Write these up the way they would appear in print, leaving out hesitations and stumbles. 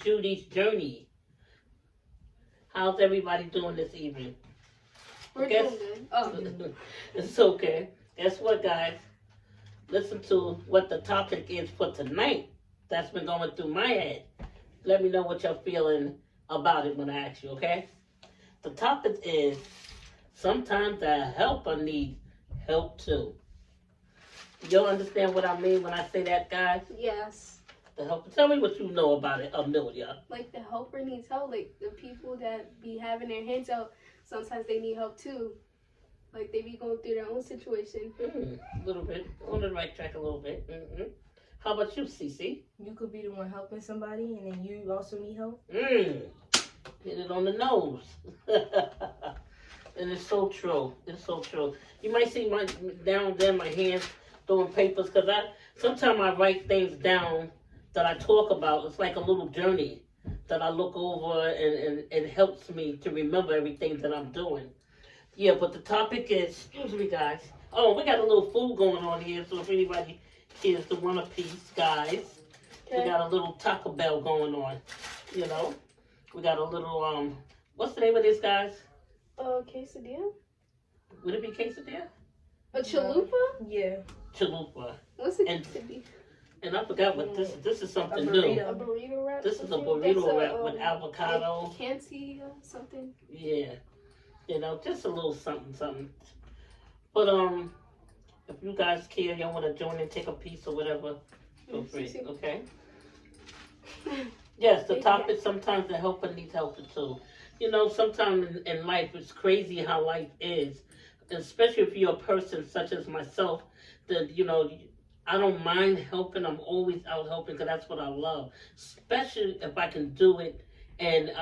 Judy's journey. How's everybody doing this evening? We're doing good. Oh. It's okay. Guess what, guys? Listen to what the topic is for tonight. That's been going through my head. Let me know what you're feeling about it when I ask you, okay? The topic is sometimes the helper needs help too. Y'all understand what I mean when I say that, guys? Yes. The helper. Tell me what you know about it, Amelia. Like the helper needs help. Like the people that be having their hands out, sometimes they need help too. Like they be going through their own situation. A little bit. On the right track a little bit. How about you, Cici? You could be the one helping somebody and then you also need help. Hit it on the nose. And it's so true. It's so true. You might see my down there my hands throwing papers because sometimes I write things down that I talk about. It's like a little journey that I look over and it helps me to remember everything that I'm doing. Yeah, but the topic is, excuse me guys. Oh, we got a little food going on here, so if anybody cares to want a piece, guys. Okay. We got a little Taco Bell going on. You know? We got a little, what's the name of this, guys? Quesadilla? Would it be quesadilla? A chalupa? Yeah. Chalupa. What's a quesadilla? And I forgot what this is. This is something new. A burrito wrap? This is a burrito wrap with avocado. Canty something? Yeah. You know, just a little something. But, if you guys care, y'all want to join and take a piece or whatever, feel free, okay? Yes, the topic, sometimes the helper needs help too. You know, sometimes in life, it's crazy how life is. Especially if you're a person such as myself, that, you know, I don't mind helping. I'm always out helping because that's what I love. Especially if I can do it and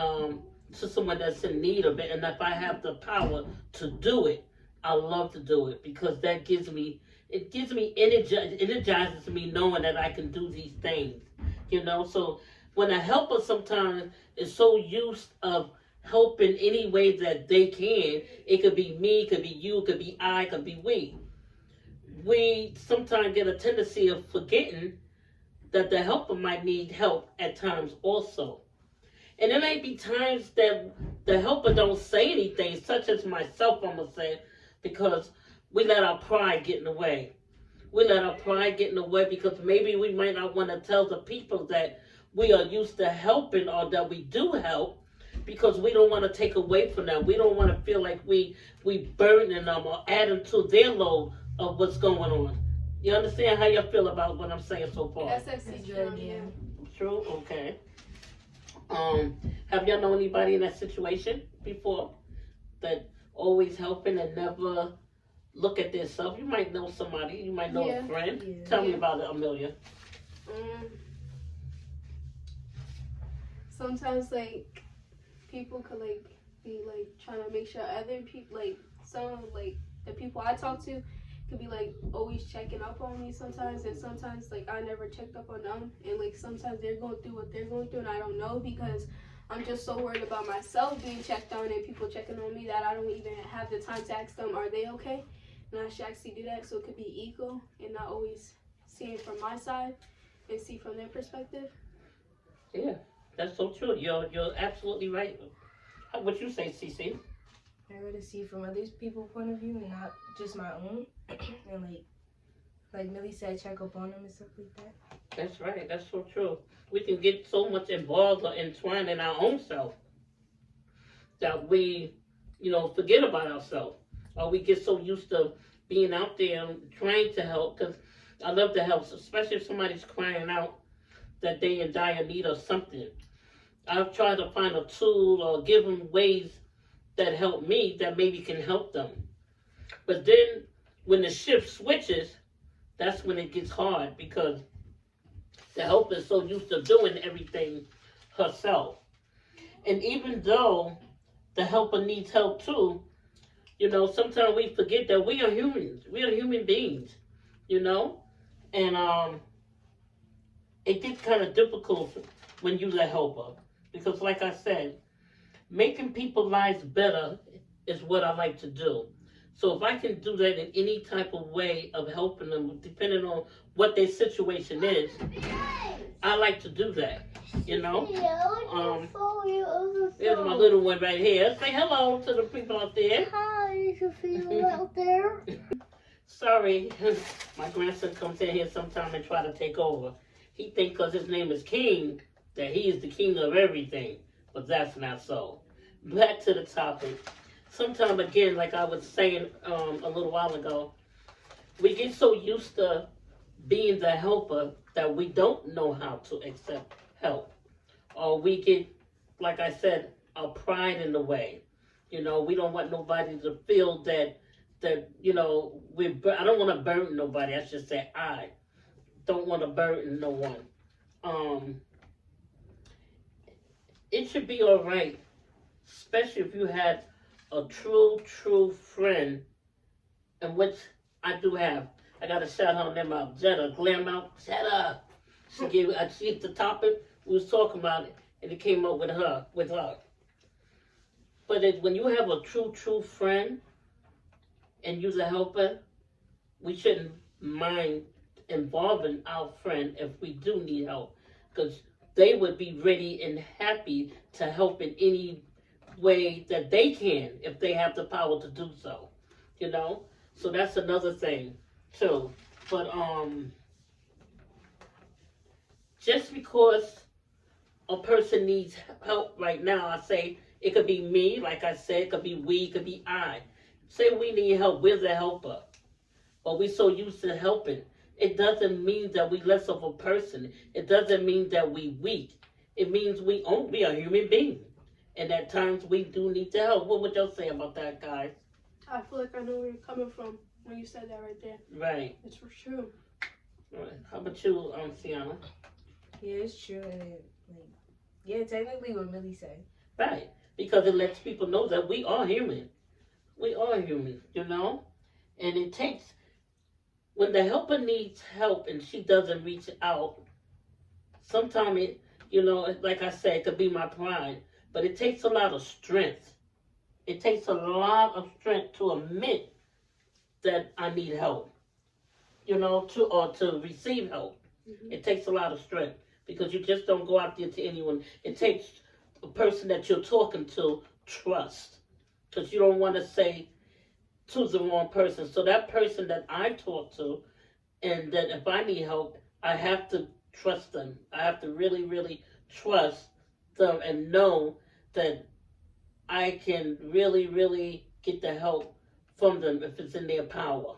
to someone that's in need of it. And if I have the power to do it, I love to do it because that gives me energizes me knowing that I can do these things. You know, so when a helper sometimes is so used of helping any way that they can, it could be me, it could be you, it could be I, it could be we. We sometimes get a tendency of forgetting that the helper might need help at times also. And there may be times that the helper don't say anything, such as myself, I'm going to say, because we let our pride get in the way. We let our pride get in the way because maybe we might not want to tell the people that we are used to helping or that we do help because we don't want to take away from them. We don't want to feel like we burdening them or adding to their load of what's going on. You understand how you feel about what I'm saying so far? That's actually true, yeah. True? Okay. Have y'all known anybody in that situation before that always helping and never look at themselves? You might know somebody. You might know a friend. Yeah. Tell me about it, Amelia. Sometimes, like, people could, like, be, like, trying to make sure other people, like, some, like, the people I talk to could be, like, always checking up on me sometimes. And sometimes, like, I never checked up on them. And, like, sometimes they're going through what they're going through and I don't know because I'm just so worried about myself being checked on and people checking on me that I don't even have the time to ask them, are they okay? And I should actually do that so it could be equal and not always seeing from my side and see from their perspective. Yeah, that's so true. You're absolutely right. What you say, Cici? I rather see from other people's point of view and not just my own. And like Millie said, check up on them and stuff like that. That's right. That's so true. We can get so much involved or entwined in our own self that we, you know, forget about ourselves. Or we get so used to being out there and trying to help. Because I love to help, especially if somebody's crying out that they in dire need of something. I've tried to find a tool or give them ways that help me that maybe can help them. But then when the shift switches, that's when it gets hard because the helper is so used to doing everything herself. And even though the helper needs help too, you know, sometimes we forget that we are humans. We are human beings, you know? And it gets kind of difficult when you're the helper. Because like I said, making people's lives better is what I like to do. So if I can do that in any type of way of helping them, depending on what their situation is, I like to do that. You know. There's my little one right here. Say hello to the people out there. Hi, Sophia out there. Sorry, my grandson comes in here sometime and try to take over. He think because his name is King that he is the king of everything, but that's not so. Back to the topic. Sometime again, like I was saying a little while ago, we get so used to being the helper that we don't know how to accept help, or we get, like I said, our pride in the way. You know, we don't want nobody to feel that you know, I don't want to burden nobody. I should say I don't want to burden no one. It should be all right, especially if you had a true friend, and which I do have. I got to shout her name out, Jetta, Glam out, Jetta. She hit the topic. We was talking about it, and it came up with her. But when you have a true friend, and you're the helper, we shouldn't mind involving our friend if we do need help, because they would be ready and happy to help in any way that they can if they have the power to do so. You know, so that's another thing too. But just because a person needs help right now, I say it could be me, like I said, it could be we, it could be I. Say we need help, we're the helper. But we're so used to helping. It doesn't mean that we less of a person. It doesn't mean that we weak. It means we are human beings. And at times we do need to help. What would y'all say about that, guys? I feel like I know where you're coming from when you said that right there. Right. It's for true. Right. How about you, Sienna? Yeah, it's true. And technically what Millie said. Right. Because it lets people know that we are human. We are human, you know? And it takes, when the helper needs help and she doesn't reach out, sometimes it, you know, like I said, it could be my pride, but it takes a lot of strength. It takes a lot of strength to admit that I need help, you know, to receive help. Mm-hmm. It takes a lot of strength because you just don't go out there to anyone. It takes a person that you're talking to trust. Because you don't want to say to the wrong person. So that person that I talk to, and that if I need help, I have to trust them. I have to really, really trust them and know that I can really, really get the help from them if it's in their power.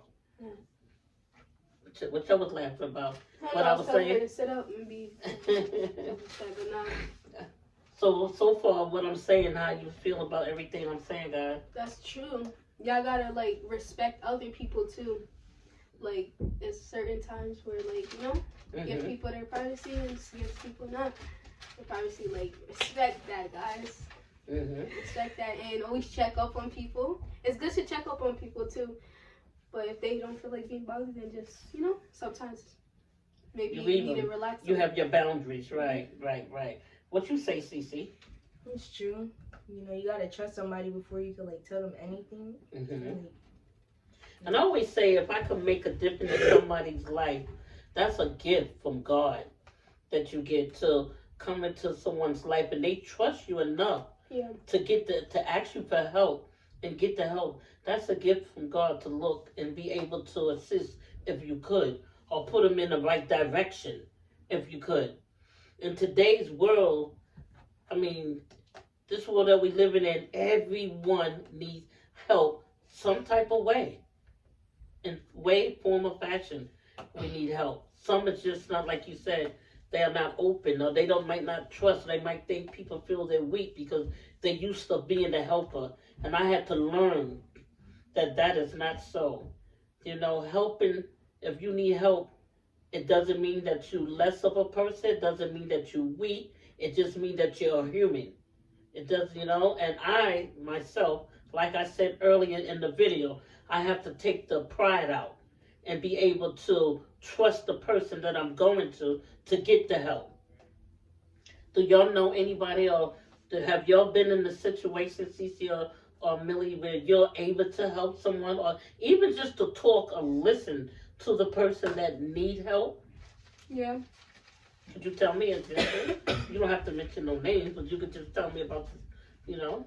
What I was laughing about. What I was saying. To sit up and be So far, what I'm saying, how you feel about everything I'm saying, guys? That's true. Y'all gotta, like, respect other people, too. Like, there's certain times where, like, you know, give people their privacy and give people not their privacy. Like, respect that, guys. Respect that and always check up on people. It's good to check up on people, too. But if they don't feel like being bothered, then just, you know, sometimes maybe you need to relax. You have your boundaries, right. What you say, Cici? It's true. You know, you gotta trust somebody before you can, like, tell them anything. And I always say, if I can make a difference in somebody's life, that's a gift from God that you get to come into someone's life, and they trust you enough to ask you for help and get the help. That's a gift from God to look and be able to assist if you could, or put them in the right direction if you could. In today's world, I mean, this world that we living in, everyone needs help some type of way. In way, form, or fashion, we need help. Some is just not, like you said, they are not open, or they might not trust. They might think people feel they're weak because they're used to being a helper. And I had to learn that is not so. You know, helping, if you need help, it doesn't mean that you're less of a person. It doesn't mean that you're weak. It just means that you're a human. It does, you know, and I, myself, like I said earlier in the video, I have to take the pride out and be able to trust the person that I'm going to get the help. Do y'all know anybody, or have y'all been in the situation, Cici, or Millie, where you're able to help someone, or even just to talk or listen to the person that need help? Yeah. Could you tell me a example? You don't have to mention no names, but you could just tell me about, you know,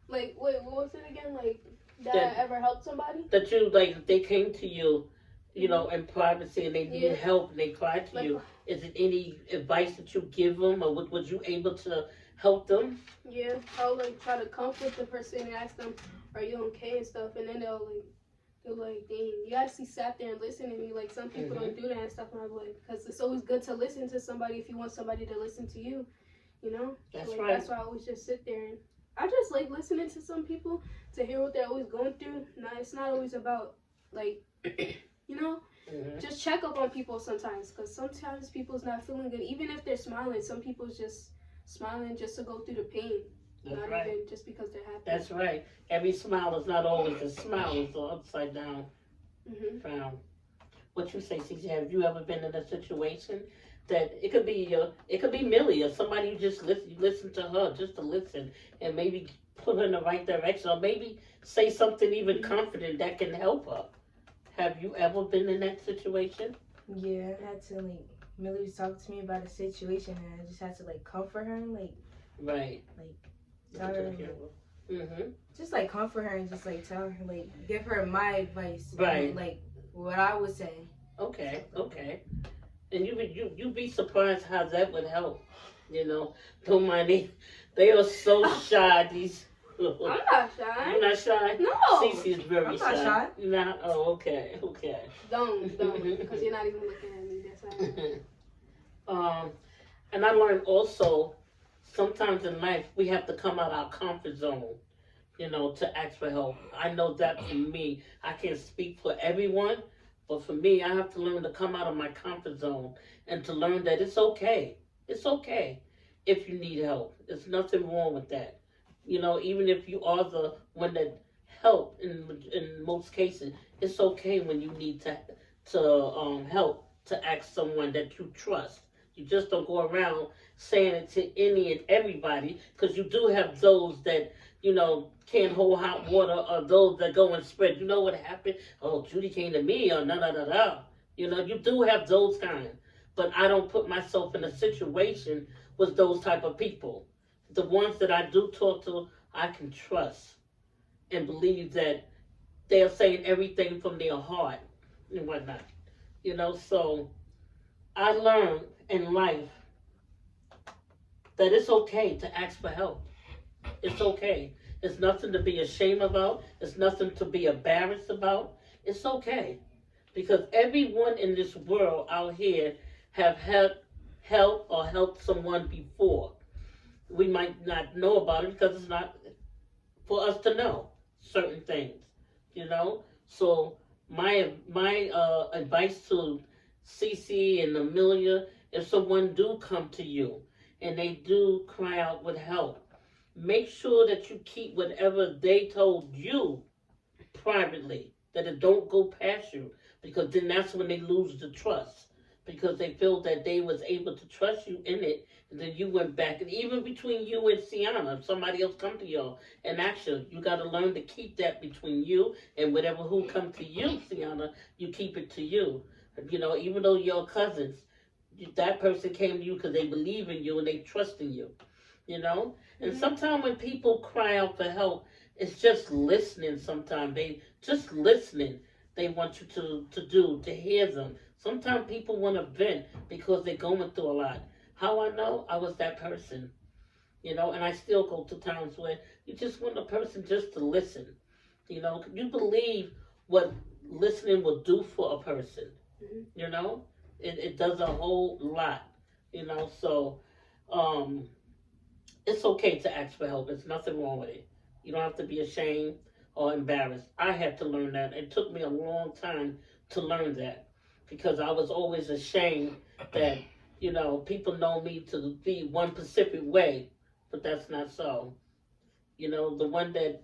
Like, wait, what was it again? Like, that That- I ever helped somebody? that you like they came to you, you know, in privacy and they need Yeah. help and they cried to Like, you. Is it any advice that you give them, or was you able to help them? yeah, I'll like try to comfort the person and ask them, "Are you okay?" and stuff, and then they're like, "Dang, you actually sat there and listened to me." Like some people don't do that and stuff, and I'm like, because it's always good to listen to somebody if you want somebody to listen to you, you know. That's so, like, right. That's why I always just sit there and I just like listening to some people to hear what they're always going through. Now it's not always about like, you know. Mm-hmm. Just check up on people sometimes, because sometimes people's not feeling good, even if they're smiling. Some people's just smiling just to go through the pain, That's not right. even just because they're happy. That's right. Every smile is not always a smile. It's an upside down Mhm. frown. What you say, CJ? Have you ever been in a situation that it could be Millie or somebody you just listen to her just to listen and maybe put her in the right direction, or maybe say something even confident that can help her. Have you ever been in that situation? Yeah, I had to like Millie was talking to me about a situation and I just had to like comfort her and like Right. tell her Mm-hmm. just like comfort her and just like tell her like give her my advice. Right. And, like what I would say. Okay. Okay. And you be surprised how that would help. You know, don't mind they are so shy. These. I'm not shy. You're not shy. No. Cece is very I'm not shy. You're not. Oh, okay. Okay. Don't, because you're not even looking at me. That's why. And I learned also, sometimes in life we have to come out our comfort zone, you know, to ask for help. I know that for me, I can't speak for everyone, but for me, I have to learn to come out of my comfort zone and to learn that it's okay. It's okay if you need help. There's nothing wrong with that. You know, even if you are the one that help in most cases, it's okay when you need to help to ask someone that you trust. You just don't go around saying it to any and everybody, because you do have those that, you know, can't hold hot water, or those that go and spread. You know what happened? Oh, Judy came to me, or da. You know, you do have those kind. But I don't put myself in a situation with those type of people. The ones that I do talk to, I can trust and believe that they're saying everything from their heart and whatnot. You know, so I learned in life that it's okay to ask for help. It's okay. It's nothing to be ashamed about. It's nothing to be embarrassed about. It's okay. Because everyone in this world out here have helped or helped someone before. We might not know about it because it's not for us to know certain things, you know. So my advice to Cici and Amelia, if someone do come to you and they do cry out with help, make sure that you keep whatever they told you privately, that it don't go past you, because then that's when they lose the trust, because they feel that they was able to trust you in it, and then you went back. And even between you and Sienna, if somebody else come to you and ask you got to learn to keep that between you, and whatever who come to you, Sienna, you keep it to you. You know, even though you're cousins, that person came to you because they believe in you and they trust in you, you know. And sometimes when people cry out for help, it's just listening. Sometimes they just listening. They want you to hear them. Sometimes people want to vent because they're going through a lot. How I know? I was that person, you know. And I still go to times where you just want a person just to listen. You know, you believe what listening will do for a person. You know, it does a whole lot. You know, so it's okay to ask for help. There's nothing wrong with it. You don't have to be ashamed or embarrassed. I had to learn that. It took me a long time to learn that, because I was always ashamed that, you know, people know me to be one specific way, but that's not so. You know, the one that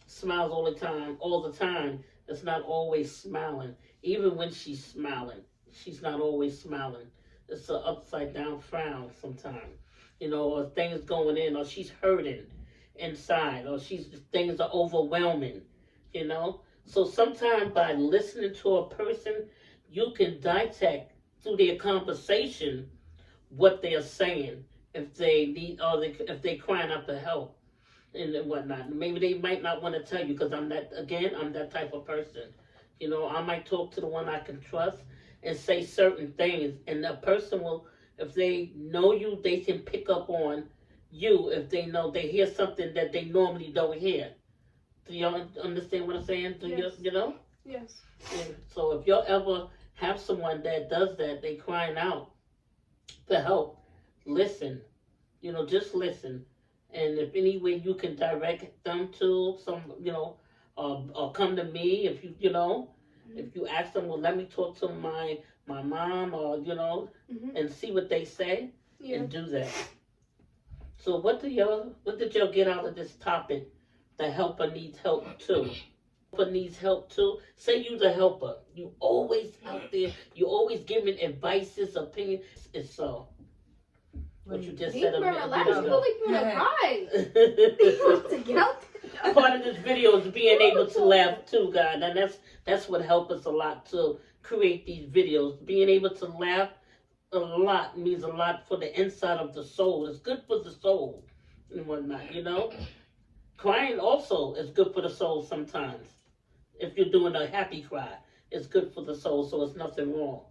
smiles all the time, is not always smiling. Even when she's smiling, she's not always smiling. It's an upside down frown sometimes. You know, or things going in, or she's hurting. inside, or things are overwhelming, you know. So sometimes by listening to a person, you can dissect through their conversation what they are saying, if they need, or if they crying out for help and whatnot. Maybe they might not want to tell you, because I'm that type of person. You know, I might talk to the one I can trust and say certain things, and the person will, if they know you, they can pick up on you if they hear something that they normally don't hear. Do y'all understand what I'm saying? Yes. You know? Yes. Yeah. So if y'all ever have someone that does that, they crying out for help, listen. You know, just listen. And if any way you can direct them to some, you know, or come to me, if if you ask them, well, let me talk to my mom, or and see what they say, and do that. So what did y'all get out of this topic? The helper needs help too. Helper needs help too. Say you the helper. You always out there. You always giving advices, opinions. It's so. What you just said a minute ago. Part of this video is being able to laugh too, God. And that's what helps us a lot to create these videos. Being able to laugh a lot means a lot for the inside of the soul. It's good for the soul and whatnot, you know. Crying also is good for the soul sometimes. If you're doing a happy cry, it's good for the soul, so it's nothing wrong.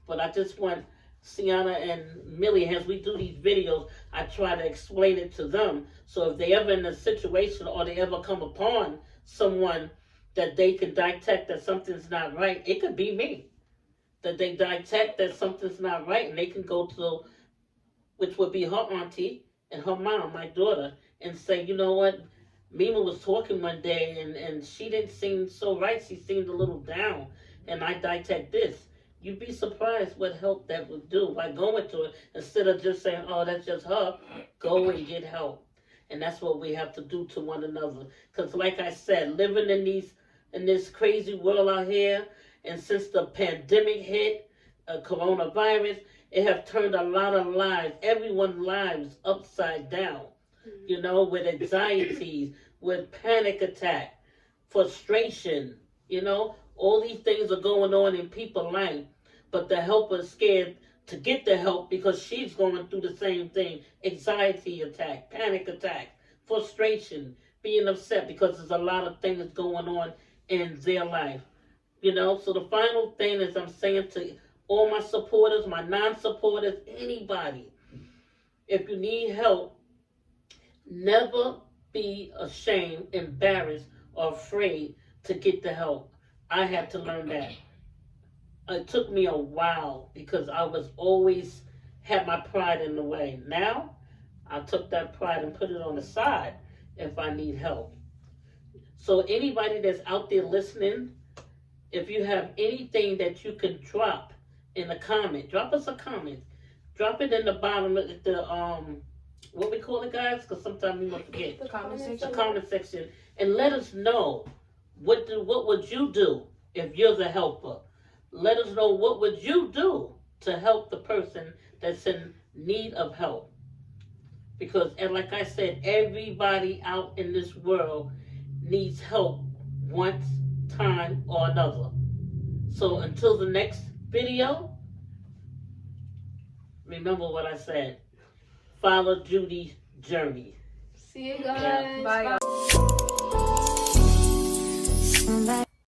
But I just want Sienna and Millie, as we do these videos, I try to explain it to them. So if they ever in a situation, or they ever come upon someone that they can detect that something's not right, it could be me. That they detect that something's not right, and they can go to, which would be her auntie and her mom, my daughter, and say, you know what, Mima was talking one day, and she didn't seem so right. She seemed a little down, and I detect this. You'd be surprised what help that would do by going to it, instead of just saying, oh, that's just her. Go and get help. And that's what we have to do to one another. Because like I said, living in this crazy world out here, and since the pandemic hit, coronavirus, it have turned a lot of lives, everyone's lives upside down. You know, with anxieties, with panic attack, frustration, you know, all these things are going on in people's life. But the helper is scared to get the help because she's going through the same thing. Anxiety attack, panic attack, frustration, being upset because there's a lot of things going on in their life. You know, so the final thing is I'm saying to all my supporters, my non-supporters, anybody, if you need help, never be ashamed, embarrassed, or afraid to get the help. I had to learn that. It took me a while because I was always had my pride in the way. Now, I took that pride and put it on the side if I need help. So anybody that's out there listening, if you have anything that you can drop in the comment, drop us a comment. Drop it in the bottom of the what we call it, guys, because sometimes we won't forget. The comment section. The comment section, and let us know what would you do if you're the helper. Let us know what would you do to help the person that's in need of help. Because, and like I said, everybody out in this world needs help one time or another. So until the next video, remember what I said. Follow Judy's journey. See you guys. Bye.